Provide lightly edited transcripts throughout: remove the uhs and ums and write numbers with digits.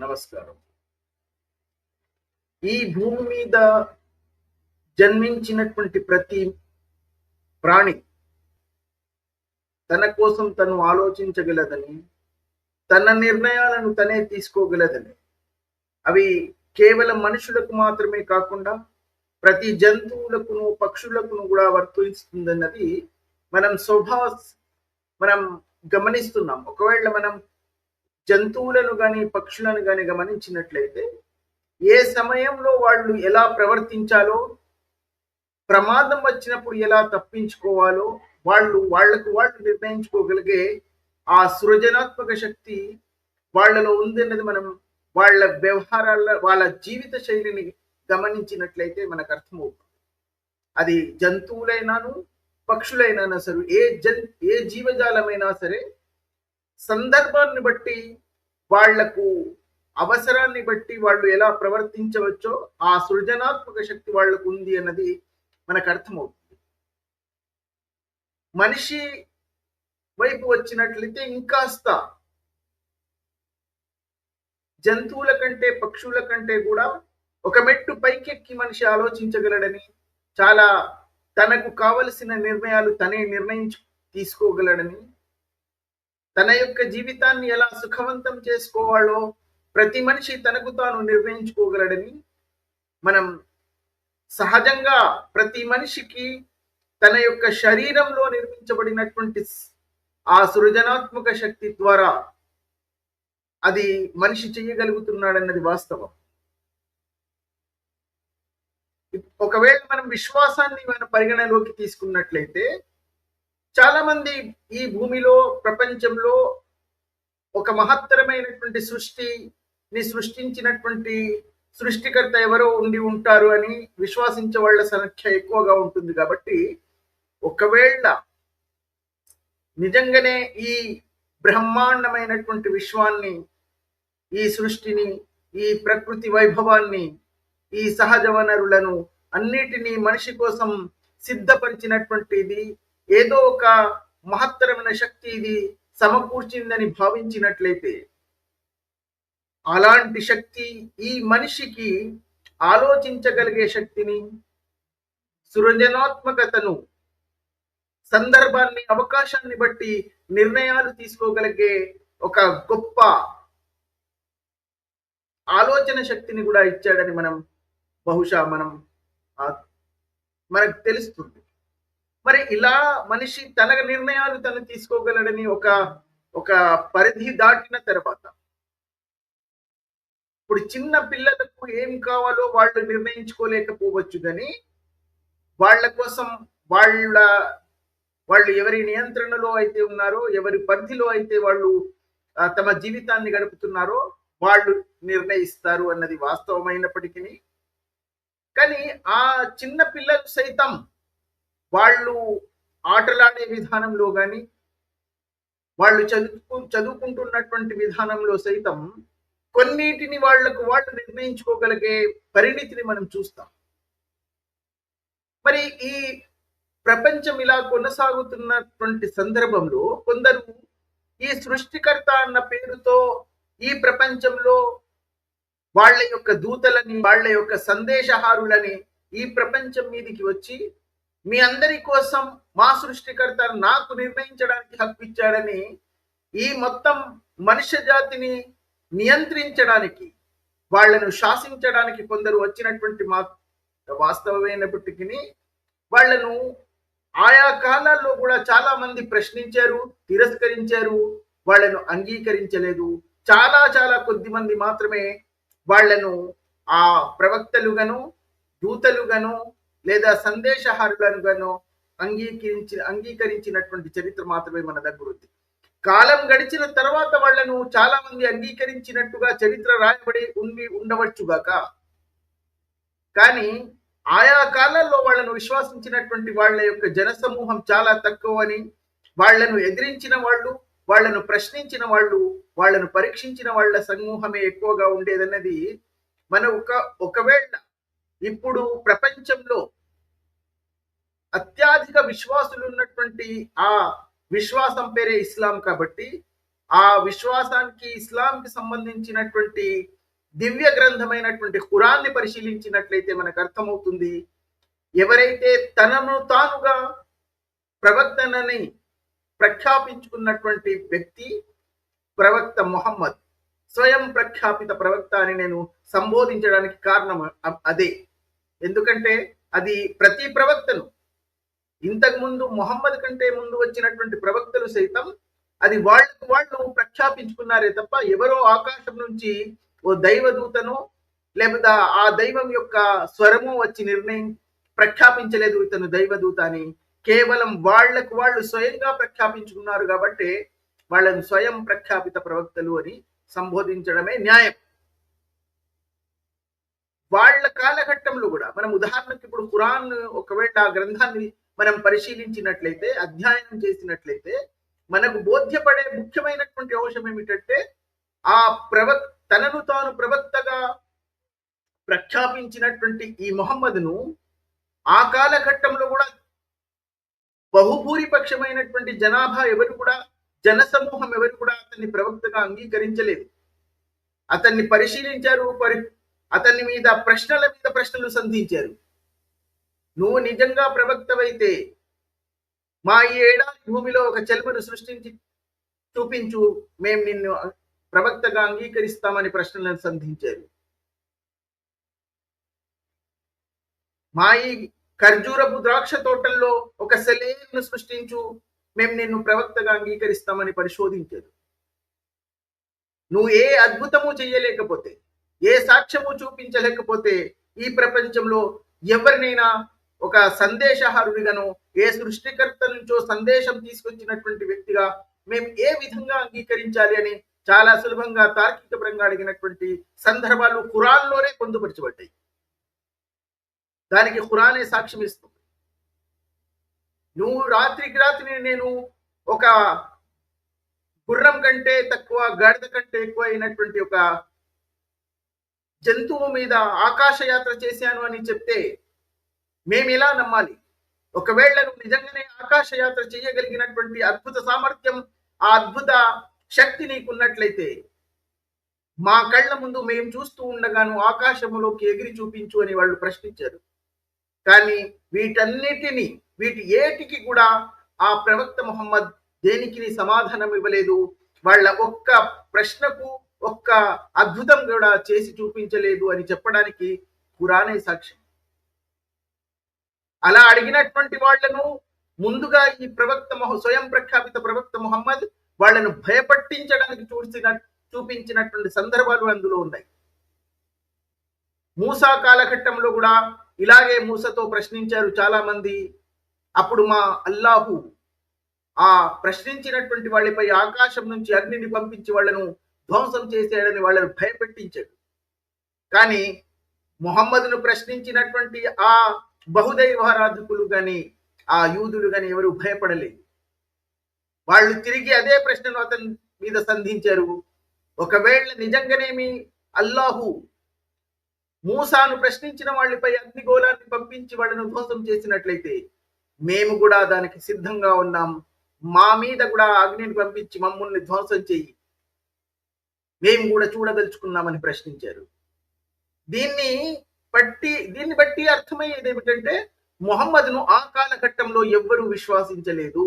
నమస్కారం. ఈ భూమి మీద జన్మించినటువంటి ప్రతి ప్రాణి తన కోసం తను ఆలోచించగలదని, తన నిర్ణయాలను తనే తీసుకోగలదని, అవి కేవలం మనుషులకు మాత్రమే కాకుండా ప్రతి జంతువులకును, పక్షులకును కూడా వర్తిస్తుందన్నది మనం మనం గమనిస్తున్నాం. ఒకవేళ మనం జంతువులను గాని, పక్షులను గాని గమనించినట్లయితే ఏ సమయంలో వాళ్ళు ఎలా ప్రవర్తించాలో, ప్రమాదం వచ్చినప్పుడు ఎలా తప్పించుకోవాలో వాళ్ళు నిర్ణయించుకోగలిగే ఆ సృజనాత్మక శక్తి వాళ్ళలో ఉందన్నది మనం వాళ్ళ వ్యవహారాల వాళ్ళ జీవిత శైలిని గమనించినట్లయితే మనకు అర్థమవుతుంది. అది జంతువులైనాను, పక్షులైనా సరే, ఏ జీవజాలమైనా సరే సందర్భాన్ని బట్టి వాళ్లకు అవసరాన్ని బట్టి వాళ్ళు ఎలా ప్రవర్తించవచ్చో ఆ సృజనాత్మక శక్తి వాళ్లకు ఉంది అన్నది మనకు అర్థమవుతుంది. మనిషి వైపు వచ్చినట్లయితే ఇంకాస్త జంతువుల కంటే, పక్షుల కంటే కూడా ఒక మెట్టు పైకెక్కి మనిషి ఆలోచించగలడని, చాలా తనకు కావలసిన నిర్ణయాలు తనే తీసుకోగలడని, తన యొక్క జీవితాన్ని ఎలా సుఖవంతం చేసుకోవాలో ప్రతి మనిషి తనకు తాను నిర్ణయించుకోగలడని, మనం సహజంగా ప్రతి మనిషికి తన యొక్క శరీరంలో నిర్మించబడినటువంటి ఆ సృజనాత్మక శక్తి ద్వారా అది మనిషి చేయగలుగుతున్నాడన్నది వాస్తవం. ఒకవేళ మనం విశ్వాసాన్ని పరిగణలోకి తీసుకున్నట్లయితే చాలా మంది ఈ భూమిలో, ప్రపంచంలో ఒక మహత్తరమైనటువంటి సృష్టిని సృష్టించినటువంటి సృష్టికర్త ఎవరో ఉండి ఉంటారు అని విశ్వాసించే వాళ్ళ సంఖ్య ఎక్కువగా ఉంటుంది. కాబట్టి ఒకవేళ నిజంగానే ఈ బ్రహ్మాండమైనటువంటి విశ్వాన్ని, ఈ సృష్టిని, ఈ ప్రకృతి వైభవాన్ని, ఈ సహజ వనరులను అన్నిటినీ మనిషి కోసం సిద్ధపరిచినటువంటిది ఏదో ఒక మహత్తరమైన శక్తి ఇది సమకూర్చిందని భావించినట్లయితే, అలాంటి శక్తి ఈ మనిషికి ఆలోచించగలిగే శక్తిని, సృజనాత్మకతను, సందర్భాన్ని, అవకాశాన్ని బట్టి నిర్ణయాలు తీసుకోగలిగే ఒక గొప్ప ఆలోచన శక్తిని కూడా ఇచ్చాడని బహుశా మనకు తెలుస్తుంది. మరి ఇలా మనిషి తన నిర్ణయాలు తను తీసుకోగలడని ఒక పరిధి దాటిన తర్వాత, ఇప్పుడు చిన్న పిల్లలకు ఏం కావాలో వాళ్ళు నిర్ణయించుకోలేకపోవచ్చు, కానీ వాళ్ళ కోసం వాళ్ళు ఎవరి నియంత్రణలో అయితే ఉన్నారో, ఎవరి పరిధిలో అయితే వాళ్ళు తమ జీవితాన్ని గడుపుతున్నారో వాళ్ళు నిర్ణయిస్తారు అన్నది వాస్తవమైనప్పటికీ, కానీ ఆ చిన్న పిల్లలు సైతం వాళ్ళు ఆటలాడే విధానంలో కానీ, వాళ్ళు చదువుకుంటున్నటువంటి విధానంలో సైతం కొన్నిటిని వాళ్ళు నిర్ణయించుకోగలిగే పరిణితిని మనం చూస్తాం. మరి ఈ ప్రపంచం ఇలా కొనసాగుతున్నటువంటి సందర్భంలో కొందరు ఈ సృష్టికర్త అన్న పేరుతో ఈ ప్రపంచంలో వాళ్ళ యొక్క దూతలని, వాళ్ళ యొక్క సందేశహారులని ఈ ప్రపంచం మీదికి వచ్చి, మీ అందరి కోసం మా సృష్టికర్త నాకు నిర్ణయించడానికి హక్కు ఇచ్చాడని ఈ మొత్తం మనుష్య జాతిని నియంత్రించడానికి, వాళ్లను శాసించడానికి కొందరు వచ్చినటువంటి వాస్తవమైనప్పటికీ వాళ్లను ఆయా కాలాల్లో కూడా చాలా మంది ప్రశ్నించారు, తిరస్కరించారు, వాళ్లను అంగీకరించలేదు. చాలా చాలా కొద్ది మంది మాత్రమే వాళ్లను ఆ ప్రవక్తలుగాను, దూతలుగాను లేదా సందేశహారులను గాను అంగీకరించినటువంటి చరిత్ర మాత్రమే మన దగ్గర ఉంది. కాలం గడిచిన తర్వాత వాళ్లను చాలా మంది అంగీకరించినట్టుగా చరిత్ర రాయబడి ఉండవచ్చుగాక, కానీ ఆయా కాలాల్లో వాళ్లను విశ్వసించినటువంటి వాళ్ళ యొక్క జనసమూహం చాలా తక్కువ అని, వాళ్లను ఎదిరించిన వాళ్ళు, వాళ్లను ప్రశ్నించిన వాళ్ళు, వాళ్లను పరీక్షించిన వాళ్ళ సమూహమే ఎక్కువగా ఉండేదన్నది ఒకవేళ ఇప్పుడు ప్రపంచంలో అత్యధిక విశ్వాసులు ఉన్నటువంటి ఆ విశ్వాసం పేరే ఇస్లాం కాబట్టి, ఆ విశ్వాసానికి ఇస్లాంకి సంబంధించినటువంటి దివ్య గ్రంథమైనటువంటి ఖురాన్ని పరిశీలించినట్లయితే మనకు అర్థమవుతుంది, ఎవరైతే తనను తానుగా ప్రవక్తనని ప్రఖ్యాపించుకున్నటువంటి వ్యక్తి ప్రవక్త ముహమ్మద్, స్వయం ప్రఖ్యాపిత ప్రవక్త అని నేను సంబోధించడానికి కారణం అదే. ఎందుకంటే అది ప్రతి ప్రవక్తను, ఇంతకు ముందు ముహమ్మద్ కంటే ముందు వచ్చినటువంటి ప్రవక్తలు సైతం అది వాళ్ళు ప్రఖ్యాపించుకున్నారే తప్ప ఎవరో ఆకాశం నుంచి ఓ దైవదూతను లేకపోతే ఆ దైవం యొక్క స్వరము వచ్చి ప్రఖ్యాపించలేదు ఇతను దైవదూత అని. కేవలం వాళ్ళు స్వయంగా ప్రఖ్యాపించుకున్నారు కాబట్టి వాళ్ళని స్వయం ప్రఖ్యాపిత ప్రవక్తలు అని సంబోధించడమే న్యాయం. వాళ్ళ కాలఘట్టంలో కూడా మనం ఉదాహరణకు ఇప్పుడు ఖురాన్ ఒకవేళ ఆ గ్రంథాన్ని మనం పరిశీలించినట్లయితే, అధ్యయనం చేసినట్లయితే మనకు బోధ్యపడే ముఖ్యమైనటువంటి అంశం ఏమిటంటే, ఆ తనను తాను ప్రవక్తగా ప్రఖ్యాపించినటువంటి ఈ ముహమ్మద్ను ఆ కాలఘట్టంలో కూడా బహుభూరిపక్షమైనటువంటి జనాభా ఎవరు కూడా, జనసమూహం ఎవరు కూడా అతన్ని ప్రవక్తగా అంగీకరించలేదు. అతన్ని పరిశీలించారు, అతని మీద ప్రశ్నలు సంధించారు. నువ్వు నిజంగా ప్రవక్తవైతే మా ఈ ఏడాది భూమిలో ఒక చెలుపును సృష్టించి చూపించు, మేము నిన్ను ప్రవక్తగా అంగీకరిస్తామని ప్రశ్నలను సంధించారు. మా ఈ ఖర్జూరపు ద్రాక్ష తోటల్లో ఒక సెలయేరును సృష్టించు, మేము నిన్ను ప్రవక్తగా అంగీకరిస్తామని పరిశోధించారు. నువ్వు ఏ అద్భుతము చేయలేకపోతే, ఏ సాక్ష్యము చూపించలేకపోతే ఈ ప్రపంచంలో ఎవరినైనా ఒక సందేశహారుడిగాను, ఏ సృష్టికర్త నుంచో సందేశం తీసుకొచ్చినటువంటి వ్యక్తిగా మేము ఏ విధంగా అంగీకరించాలి అని చాలా సులభంగా తార్కికపరంగా అడిగినటువంటి సందర్భాలు ఖురాన్లోనే పొందుపరచబడ్డాయి. దానికి ఖురానే సాక్ష్యం ఇస్తుంది. నువ్వు రాత్రికి రాత్రి నేను ఒక గుర్రం కంటే తక్కువ, గాడిద కంటే ఎక్కువ అయినటువంటి ఒక జంతువు మీద ఆకాశయాత్ర చేశాను అని చెప్తే మేము ఎలా నమ్మాలి? ఒకవేళ నువ్వు నిజంగానే ఆకాశయాత్ర చేయగలిగినటువంటి అద్భుత సామర్థ్యం, ఆ అద్భుత శక్తి నీకున్నట్లయితే మా కళ్ళ ముందు మేము చూస్తూ ఉండగాను ఆకాశములోకి ఎగిరి చూపించు అని వాళ్ళు ప్రశ్నించారు. కానీ వీటి ఏటికి కూడా ఆ ప్రవక్త ముహమ్మద్ దేనికి సమాధానం ఇవ్వలేదు. వాళ్ళ ఒక్క ప్రశ్నకు ఒక్క అద్భుతం కూడా చేసి చూపించలేదు అని చెప్పడానికి ఖురానే సాక్ష్యం. అలా అడిగినటువంటి వాళ్లను ముందుగా ఈ స్వయం ప్రఖ్యాపిత ప్రవక్త ముహమ్మద్ వాళ్ళను భయపట్టించడానికి చూపించినటువంటి సందర్భాలు అందులో ఉన్నాయి. మూసా కాలఘట్టంలో కూడా ఇలాగే మూసతో ప్రశ్నించారు చాలా మంది. అప్పుడు మా అల్లాహు ఆ ప్రశ్నించినటువంటి వాళ్ళపై ఆకాశం నుంచి అగ్నిని పంపించి వాళ్ళను ధ్వంసం చేసేయడని వాళ్ళను భయపెట్టించాడు. కానీ ముహమ్మద్ను ప్రశ్నించినటువంటి ఆ బహుదైవారాధకులు గాని, ఆ యూదులు గాని ఎవరు భయపడలేదు. వాళ్ళు తిరిగి అదే ప్రశ్నను అతని మీద సంధించారు. ఒకవేళ నిజంగానేమి అల్లాహు మూసాను ప్రశ్నించిన వాళ్ళపై అగ్నిగోళాన్ని పంపించి వాళ్ళను ధ్వంసం చేసినట్లయితే మేము కూడా దానికి సిద్ధంగా ఉన్నాం. మా మీద కూడా అగ్నిని పంపించి మమ్మల్ని ధ్వంసం చెయ్యి, మేము కూడా చూడదలుచుకున్నామని ప్రశ్నించారు. దీన్ని బట్టి అర్థమయ్యేది ఏమిటంటే ముహమ్మద్ను ఆ కాలఘట్టంలో ఎవ్వరూ విశ్వాసించలేదు.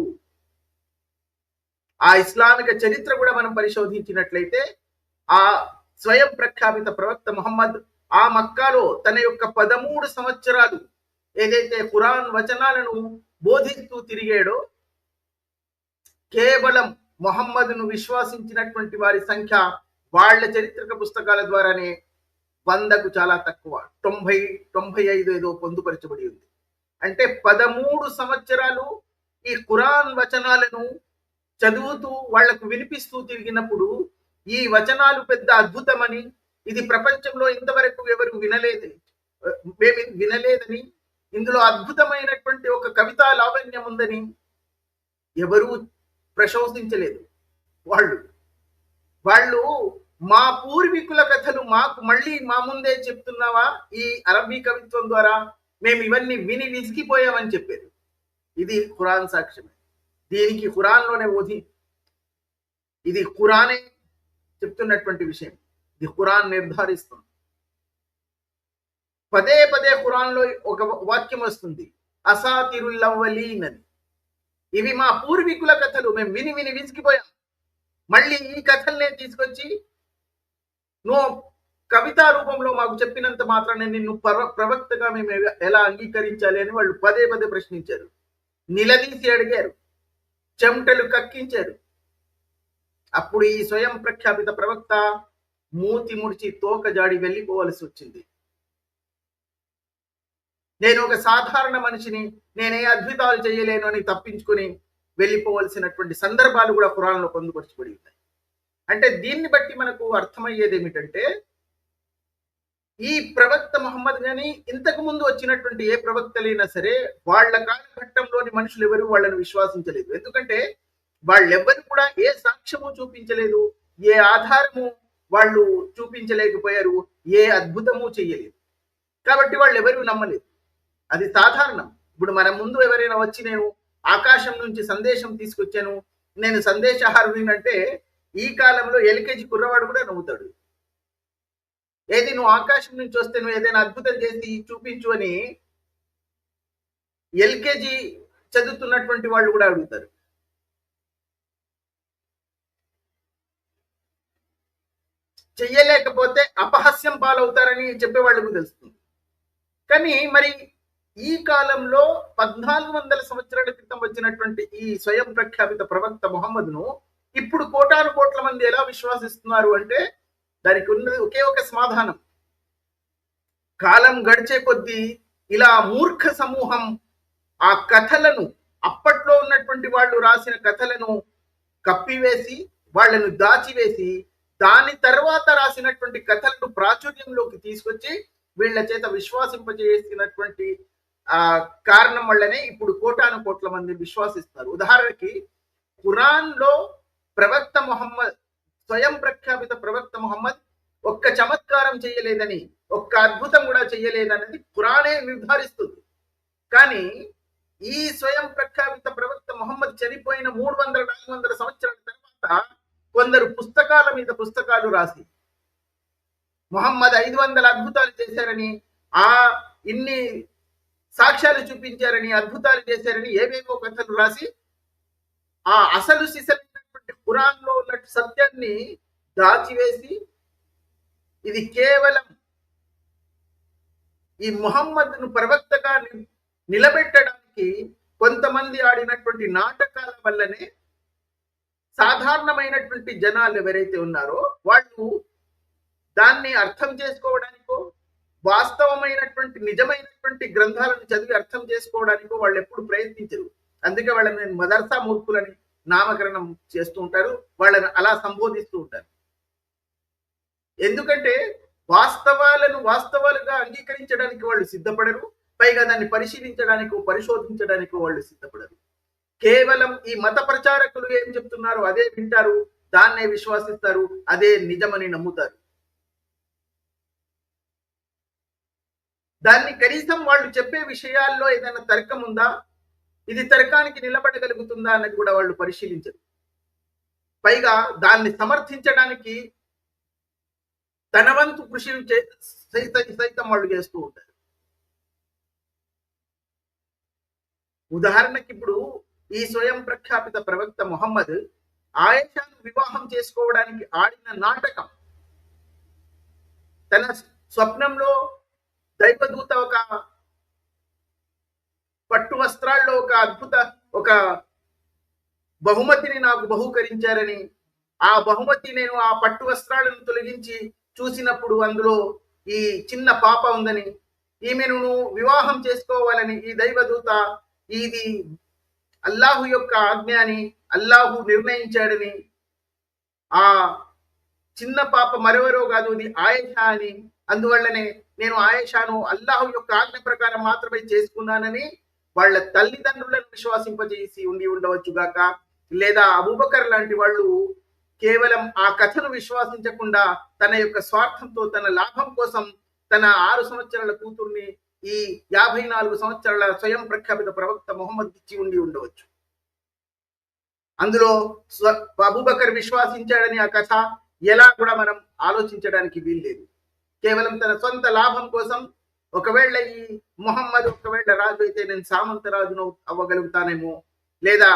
ఆ ఇస్లామిక చరిత్ర కూడా మనం పరిశోధించినట్లయితే ఆ స్వయం ప్రఖ్యాపిత ప్రవక్త ముహమ్మద్ ఆ మక్కాలో తన యొక్క 13 సంవత్సరాలు ఏదైతే ఖురాన్ వచనాలను బోధిస్తూ తిరిగాడో, కేవలం ముహమ్మద్ను విశ్వాసించినటువంటి వారి సంఖ్య వాళ్ళ చరిత్రక పుస్తకాల ద్వారానే 100కు చాలా తక్కువ, 90-95 ఏదో పొందుపరచబడి ఉంది. అంటే 13 సంవత్సరాలు ఈ ఖురాన్ వచనాలను చదువుతూ వాళ్లకు వినిపిస్తూ తిరిగినప్పుడు ఈ వచనాలు పెద్ద అద్భుతమని, ఇది ప్రపంచంలో ఇంతవరకు ఎవరు వినలేదని, ఇందులో అద్భుతమైనటువంటి ఒక కవితా లావణ్యం ఉందని ఎవరూ ప్రశంసించలేదు. వాళ్ళు మా పూర్వీకుల కథలు మాకు మళ్ళీ మా ముందే చెప్తున్నావా ఈ అరబీ కవిత్వం ద్వారా, మేము ఇవన్నీ విని విసిగిపోయామని చెప్పారు. ఇది ఖురాన్ సాక్ష్యమే. దీనికి ఖురాన్లోనే ఇది ఖురానే చెప్తున్నటువంటి విషయం. ఇది ఖురాన్ నిర్ధారిస్తుంది. పదే పదే ఖురాన్లో ఒక వాక్యం వస్తుంది, అసాతిరుల్ అవ్వలీన్ అని. ఇవి మా పూర్వీకుల కథలు, మేము విని విని విసిగిపోయాం. మళ్ళీ ఈ కథల్నే తీసుకొచ్చి నువ్వు కవితా రూపంలో మాకు చెప్పినంత మాత్రాన్ని నిన్ను ప్రవక్తగా మేము ఎలా అంగీకరించాలి అని వాళ్ళు పదే పదే ప్రశ్నించారు, నిలదీసి అడిగారు, చెమటలు కక్కించారు. అప్పుడు ఈ స్వయం ప్రఖ్యాపిత ప్రవక్త మూతి ముడిచి తోక జాడి వెళ్ళిపోవలసి వచ్చింది. నేను ఒక సాధారణ మనిషిని, నేనే అద్భుతాలు చేయలేను అని తప్పించుకొని వెళ్ళిపోవలసినటువంటి సందర్భాలు కూడా ఖురాన్లో పొందుపరచబడి ఉన్నాయి. అంటే దీన్ని బట్టి మనకు అర్థమయ్యేది ఏమిటంటే, ఈ ప్రవక్త ముహమ్మద్ గాని ఇంతకు ముందు వచ్చినటువంటి ఏ ప్రవక్తలైనా సరే వాళ్ళ కాలఘట్టంలోని మనుషులు ఎవరు వాళ్ళని విశ్వాసించలేదు. ఎందుకంటే వాళ్ళెవ్వరు కూడా ఏ సాక్ష్యము చూపించలేదు, ఏ ఆధారము వాళ్ళు చూపించలేకపోయారు, ఏ అద్భుతము చెయ్యలేదు. కాబట్టి వాళ్ళు ఎవరు నమ్మలేదు. అది సాధారణం. ఇప్పుడు మన ముందు ఎవరైనా వచ్చి నేను ఆకాశం నుంచి సందేశం తీసుకొచ్చాను, నేను సందేశహారుని అంటే ఈ కాలంలో ఎల్కేజీ కుర్రవాడు కూడా నవ్వుతాడు. ఏది నువ్వు ఆకాశం నుంచి వస్తే నువ్వు ఏదైనా అద్భుతం చేసి చూపించు అని ఎల్కేజీ చదువుతున్నటువంటి వాళ్ళు కూడా అడుగుతారు. చెయ్యలేకపోతే అపహాస్యం పాలవుతారని చెప్పేవాళ్ళకు తెలుస్తుంది. కానీ మరి ఈ కాలంలో 1400 సంవత్సరాల క్రితం వచ్చినటువంటి ఈ స్వయం ప్రఖ్యాపిత ప్రవక్త ముహమ్మద్ను ఇప్పుడు కోటాను కోట్ల మంది ఎలా విశ్వాసిస్తున్నారు అంటే దానికి ఉన్నది ఒకే ఒక సమాధానం. కాలం గడిచే కొద్దీ ఇలా మూర్ఖ సమూహం ఆ కథలను, అప్పట్లో ఉన్నటువంటి వాళ్ళు రాసిన కథలను కప్పివేసి వాళ్ళను దాచివేసి దాని తర్వాత రాసినటువంటి కథలను ప్రాచుర్యంలోకి తీసుకొచ్చి వీళ్ళ చేత విశ్వాసింపజేసినటువంటి కారణం వల్లనే ఇప్పుడు కోటాను కోట్ల మంది విశ్వాసిస్తున్నారు. ఉదాహరణకి ఖురాన్ లో ప్రవక్త ముహమ్మద్, స్వయం ప్రఖ్యాపిత ప్రవక్త ముహమ్మద్ ఒక్క చమత్కారం చేయలేదని, ఒక్క అద్భుతం కూడా చేయలేదనేది ఖురానే నిర్ధారిస్తుంది. కానీ ఈ స్వయం ప్రఖ్యాపిత ప్రవక్త ముహమ్మద్ చనిపోయిన 300-400 సంవత్సరాల తర్వాత కొందరు పుస్తకాల మీద పుస్తకాలు రాసి ముహమ్మద్ 500 అద్భుతాలు చేశారని, ఇన్ని సాక్ష్యాలు చూపించారని, అద్భుతాలు చేశారని ఏవేవో కథలు రాసి ఆ అసలు సిసలైనటువంటి ఖురాన్ లో ఉన్న సత్యాన్ని దాచివేసి ఇది కేవలం ఈ ముహమ్మద్ను ప్రవక్తగా నిలబెట్టడానికి కొంతమంది ఆడినటువంటి నాటకాల వల్లనే సాధారణమైనటువంటి జనాలు ఎవరైతే ఉన్నారో వాళ్ళు దాన్ని అర్థం చేసుకోవడానికో, వాస్తవమైనటువంటి నిజమైనటువంటి గ్రంథాలను చదివి అర్థం చేసుకోవడానికో వాళ్ళు ఎప్పుడు ప్రయత్నించరు. అందుకే వాళ్ళని నేను మదర్సా మూర్ఖులని నామకరణం చేస్తూ ఉంటారు, వాళ్ళని అలా సంబోధిస్తూ ఉంటారు. ఎందుకంటే వాస్తవాలను వాస్తవాలుగా అంగీకరించడానికి వాళ్ళు సిద్ధపడరు, పైగా దాన్ని పరిశీలించడానికి పరిశోధించడానికి వాళ్ళు సిద్ధపడరు. కేవలం ఈ మత ప్రచారకులు ఏం చెప్తున్నారో అదే వింటారు, దాన్నే విశ్వసిస్తారు, అదే నిజమని నమ్ముతారు. దాన్ని కనీసం వాళ్ళు చెప్పే విషయాల్లో ఏదైనా తర్కం ఉందా, ఇది తర్కానికి నిలబడగలుగుతుందా అన్నది కూడా వాళ్ళు పరిశీలించరు. పైగా దాన్ని సమర్థించడానికి తన వంతు కృషి సైతం వాళ్ళు చేస్తూ ఉంటారు. ఉదాహరణకి ఇప్పుడు ఈ స్వయం ప్రఖ్యాపిత ప్రవక్త ముహమ్మద్ ఆయేషాను వివాహం చేసుకోవడానికి ఆడిన నాటకం, తన స్వప్నంలో దైవదూత ఒక పట్టు వస్త్రాల్లో ఒక బహుమతిని నాకు బహూకరించారని, ఆ బహుమతి నేను ఆ పట్టు వస్త్రాలను తొలగించి చూసినప్పుడు అందులో ఈ చిన్న పాప ఉందని, ఈమెను వివాహం చేసుకోవాలని ఈ దైవదూత, ఇది అల్లాహు యొక్క ఆజ్ఞ అని, అల్లాహు నిర్ణయించాడని, ఆ చిన్న పాప మరెవరో కాదు, ఇది ఆయేషా అని, అందువల్లనే నేను ఆయేషాను అల్లాహు యొక్క ఆజ్ఞ ప్రకారం మాత్రమే చేసుకున్నానని వాళ్ళ తల్లిదండ్రులను విశ్వాసింపజేసి ఉండవచ్చు గాక, లేదా అబూబకర్ లాంటి వాళ్ళు కేవలం ఆ కథను విశ్వాసించకుండా తన యొక్క స్వార్థంతో, తన లాభం కోసం తన 6 సంవత్సరాల కూతుర్ని ఈ 54 సంవత్సరాల స్వయం ప్రఖ్యాపిత ప్రవక్త ముహమ్మద్ ఇచ్చి ఉండవచ్చు. అందులో అబూబకర్ విశ్వాసించాడని ఆ కథ ఎలా కూడా మనం ఆలోచించడానికి వీల్లేదు. కేవలం తన సొంత లాభం కోసం ఒకవేళ ఈ మొహమ్మద్ ఒకవేళ రాజు అయితే నేను సామంత రాజును అవ్వగలుగుతానేమో, లేదా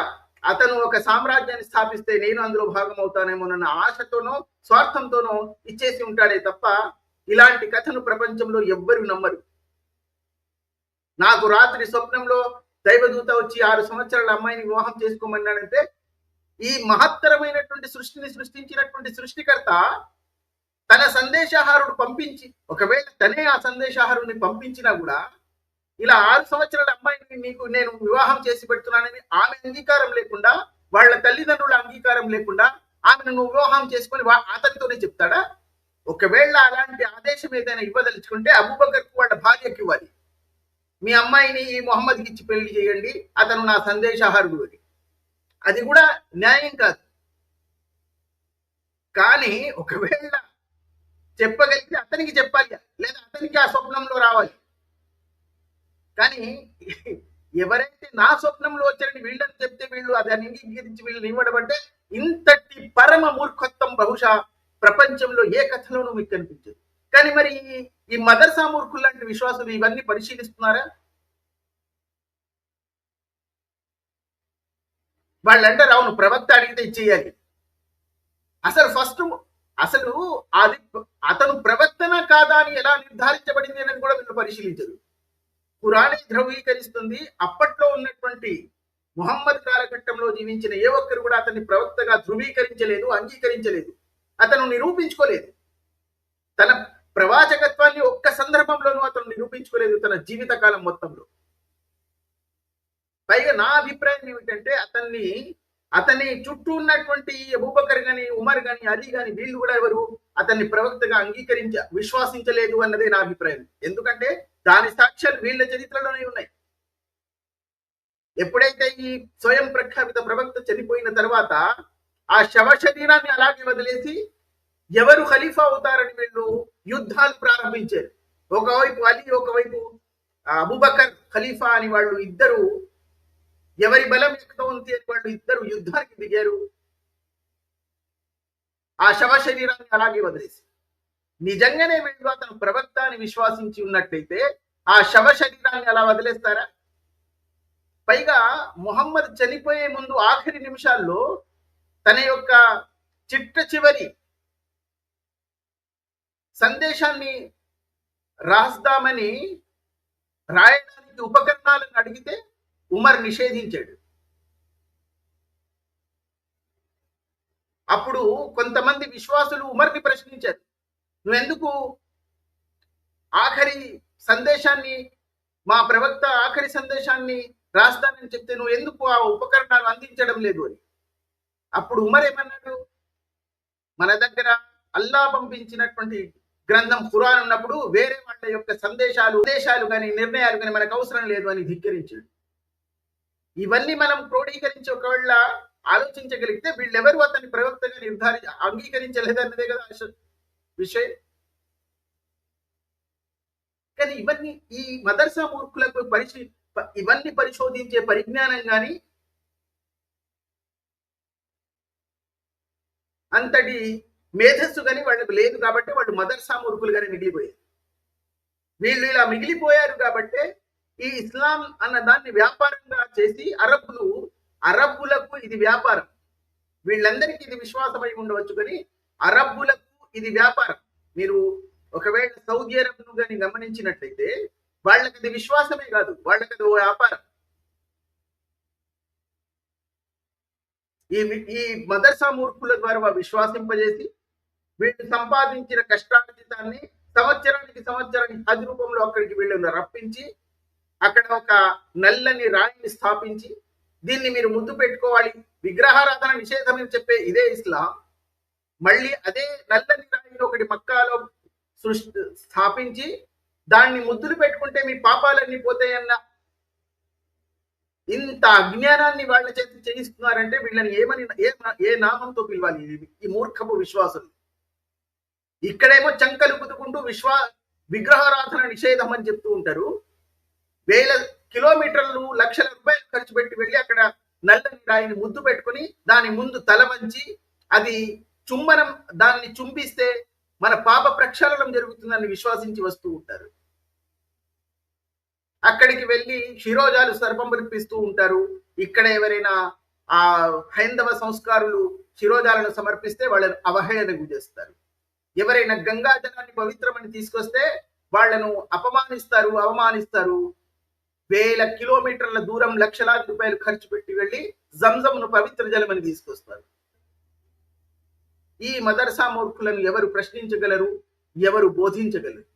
అతను ఒక సామ్రాజ్యాన్ని స్థాపిస్తే నేను అందులో భాగం అవుతానేమోనన్న ఆశతోనో స్వార్థంతోనో ఇచ్చేసి ఉంటాడే తప్ప ఇలాంటి కథను ప్రపంచంలో ఎవ్వరు నమ్మరు. నాకు రాత్రి స్వప్నంలో దైవదూత వచ్చి 6 సంవత్సరాల అమ్మాయిని వివాహం చేసుకోమన్నాడంటే ఈ మహత్తరమైనటువంటి సృష్టిని సృష్టించినటువంటి సృష్టికర్త తన సందేశాహారుడు పంపించి, ఒకవేళ తనే ఆ సందేశాహారుడిని పంపించినా కూడా ఇలా 6 సంవత్సరాల అమ్మాయిని నీకు నేను వివాహం చేసి పెడుతున్నానని ఆమె అంగీకారం లేకుండా, వాళ్ళ తల్లిదండ్రుల అంగీకారం లేకుండా ఆమెను నువ్వు వివాహం చేసుకొని అతనితోనే చెప్తాడా? ఒకవేళ అలాంటి ఆదేశం ఏదైనా ఇవ్వదలుచుకుంటే అబూబకర్కు వాళ్ళ భార్యకి ఇవ్వాలి. మీ అమ్మాయిని ఈ మొహమ్మద్కి ఇచ్చి పెళ్లి చేయండి, అతను నా సందేశాహారుడు అని. అది కూడా న్యాయం కాదు. కానీ ఒకవేళ చెప్పగలిగితే అతనికి చెప్పాలి, లేదా అతనికి ఆ స్వప్నంలో రావాలి. కానీ ఎవరైతే నా స్వప్నంలో వచ్చారని వీళ్ళని చెప్తే వీళ్ళు అది అంగీకరించి వీళ్ళని ఇవ్వడం ఇంతటి పరమ మూర్ఖత్వం బహుశా ప్రపంచంలో ఏ కథలోనూ మీకు కనిపించదు. కానీ మరి ఈ మదర్సా మూర్ఖులు లాంటి విశ్వాసులు ఇవన్నీ పరిశీలిస్తున్నారా? వాళ్ళు అంటారు అవును ప్రవక్త అడిగితే ఇచ్చేయాలి. అసలు అది అతను ప్రవక్తనా కాదా అని ఎలా నిర్ధారించబడింది అని కూడా వీళ్ళు పరిశీలించరు. ఖురానే ధృవీకరిస్తుంది. అప్పట్లో ఉన్నటువంటి ముహమ్మద్ కాలఘట్టంలో జీవించిన ఏ ఒక్కరు కూడా అతన్ని ప్రవక్తగా ధృవీకరించలేదు, అంగీకరించలేదు, అతను నిరూపించుకోలేదు. తన ప్రవాచకత్వాన్ని ఒక్క సందర్భంలోనూ అతను నిరూపించుకోలేదు తన జీవితకాలం మొత్తంలో. పైగా నా అభిప్రాయం ఏమిటంటే అతని చుట్టూ ఉన్నటువంటి అబూబకర్ గాని, ఉమర్ గాని, అలీ గాని వీళ్ళు కూడా ఎవరు అతన్ని ప్రవక్తగా విశ్వాసించలేదు అన్నదే నా అభిప్రాయం. ఎందుకంటే దాని సాక్ష్యాలు వీళ్ళ చరిత్రలోనే ఉన్నాయి. ఎప్పుడైతే ఈ స్వయం ప్రఖ్యాపిత ప్రవక్త చనిపోయిన తర్వాత ఆ శవ శరీరాన్ని అలాగే వదిలేసి ఎవరు ఖలీఫా అవుతారని వీళ్ళు యుద్ధాలు ప్రారంభించారు. ఒకవైపు అలీ, ఒకవైపు అబూబకర్ ఖలీఫా అని వాళ్ళు ఇద్దరు, ఎవరి బలం ఎక్కువ ఉంది అని వాళ్ళు ఇద్దరు యుద్ధానికి దిగారు. ఆ శవ శరీరాన్ని అలాగే వదిలేసి నిజంగానే వీళ్ళు అతను ప్రవక్త అని విశ్వాసించి ఉన్నట్టయితే ఆ శవ శరీరాన్ని అలా వదిలేస్తారా? పైగా ముహమ్మద్ చనిపోయే ముందు ఆఖరి నిమిషాల్లో తన యొక్క చిట్ట చివరి సందేశాన్ని రాస్తామని రాయడానికి ఉపకరణాలను అడిగితే ఉమర్ నిషేధించాడు. అప్పుడు కొంతమంది విశ్వాసులు ఉమర్ని ప్రశ్నించారు, నువ్వెందుకు ఆఖరి సందేశాన్ని, మా ప్రవక్త ఆఖరి సందేశాన్ని రాస్తానని చెప్తే నువ్వు ఎందుకు ఆ ఉపకరణాలు అందించడం లేదు అని. అప్పుడు ఉమర్ ఏమన్నాడు, మన దగ్గర అల్లా పంపించినటువంటి గ్రంథం ఖురాన్ ఉన్నప్పుడు వేరే వాళ్ళ యొక్క సందేశాలు కానీ నిర్ణయాలు కానీ మనకు అవసరం లేదు అని ధిక్కరించాడు. ఇవన్నీ మనం క్రోడీకరించి ఒకవేళ ఆలోచించగలిగితే వీళ్ళెవరు అతని ప్రవక్తగా అంగీకరించలేదన్నదే కదా విషయం. కానీ ఇవన్నీ ఈ మదర్సా మూర్ఖులకు ఇవన్నీ పరిశోధించే పరిజ్ఞానం కానీ అంతటి మేధస్సు కానీ వాళ్ళకు లేదు కాబట్టి వాళ్ళు మదర్సా మూర్ఖులుగానే మిగిలిపోయారు. వీళ్ళు ఇలా మిగిలిపోయారు కాబట్టి ఈ ఇస్లాం అన్న దాన్ని వ్యాపారంగా చేసి అరబ్బులకు ఇది వ్యాపారం. వీళ్ళందరికీ ఇది విశ్వాసమై ఉండవచ్చు కానీ అరబ్బులకు ఇది వ్యాపారం. మీరు ఒకవేళ సౌదీ అరబ్ను కానీ గమనించినట్లయితే వాళ్ళకి ఇది విశ్వాసమే కాదు, వాళ్ళకి అది వ్యాపారం. ఈ మదర్సా మూర్ఖుల ద్వారా విశ్వాసింపజేసి వీళ్ళు సంపాదించిన కష్టార్జితాన్ని సంవత్సరానికి హజ్ రూపంలో అక్కడికి వీళ్ళని రప్పించి అక్కడ ఒక నల్లని రాయిని స్థాపించి దీన్ని మీరు ముద్దు పెట్టుకోవాలి, విగ్రహారాధన నిషేధం అని చెప్పే ఇదే ఇస్లాం మళ్ళీ అదే నల్లని రాయిని ఒకటి మక్కాలో స్థాపించి దాన్ని ముద్దులు పెట్టుకుంటే మీ పాపాలన్నీ పోతాయన్న ఇంత అజ్ఞానాన్ని వాళ్ళ చేతి చేయిస్తున్నారంటే వీళ్ళని ఏ నామంతో పిలవాలి ఈ మూర్ఖపు విశ్వాసులు? ఇక్కడేమో చంకలు కుతుకుంటూ విగ్రహారాధన నిషేధం అని చెప్తూ ఉంటారు. వేల కిలోమీటర్లు, లక్షల రూపాయలు ఖర్చు పెట్టి వెళ్ళి అక్కడ నల్లని రాయిని ముద్దు పెట్టుకొని దాని ముందు తల వంచి అది చుమ్మనం దాన్ని చుంబిస్తే మన పాప ప్రక్షాళనం జరుగుతుందని విశ్వసించి వస్తూ ఉంటారు. అక్కడికి వెళ్ళి శిరోజాలు సమర్పిస్తూ ఉంటారు. ఇక్కడ ఎవరైనా ఆ హైందవ సంస్కారులు శిరోజాలను సమర్పిస్తే వాళ్ళను అవహేళనకు చేస్తారు. ఎవరైనా గంగా జలాన్ని పవిత్రమని తీసుకొస్తే వాళ్ళను అపమానిస్తారు, అవమానిస్తారు. వేల కిలోమీటర్ల దూరం లక్షలాది రూపాయలు ఖర్చు పెట్టి వెళ్ళి జంజంను పవిత్ర జలమని తీసుకొస్తారు. ఈ మదర్సా మూర్ఖులను ఎవరు ప్రశ్నించగలరు, ఎవరు బోధించగలరు?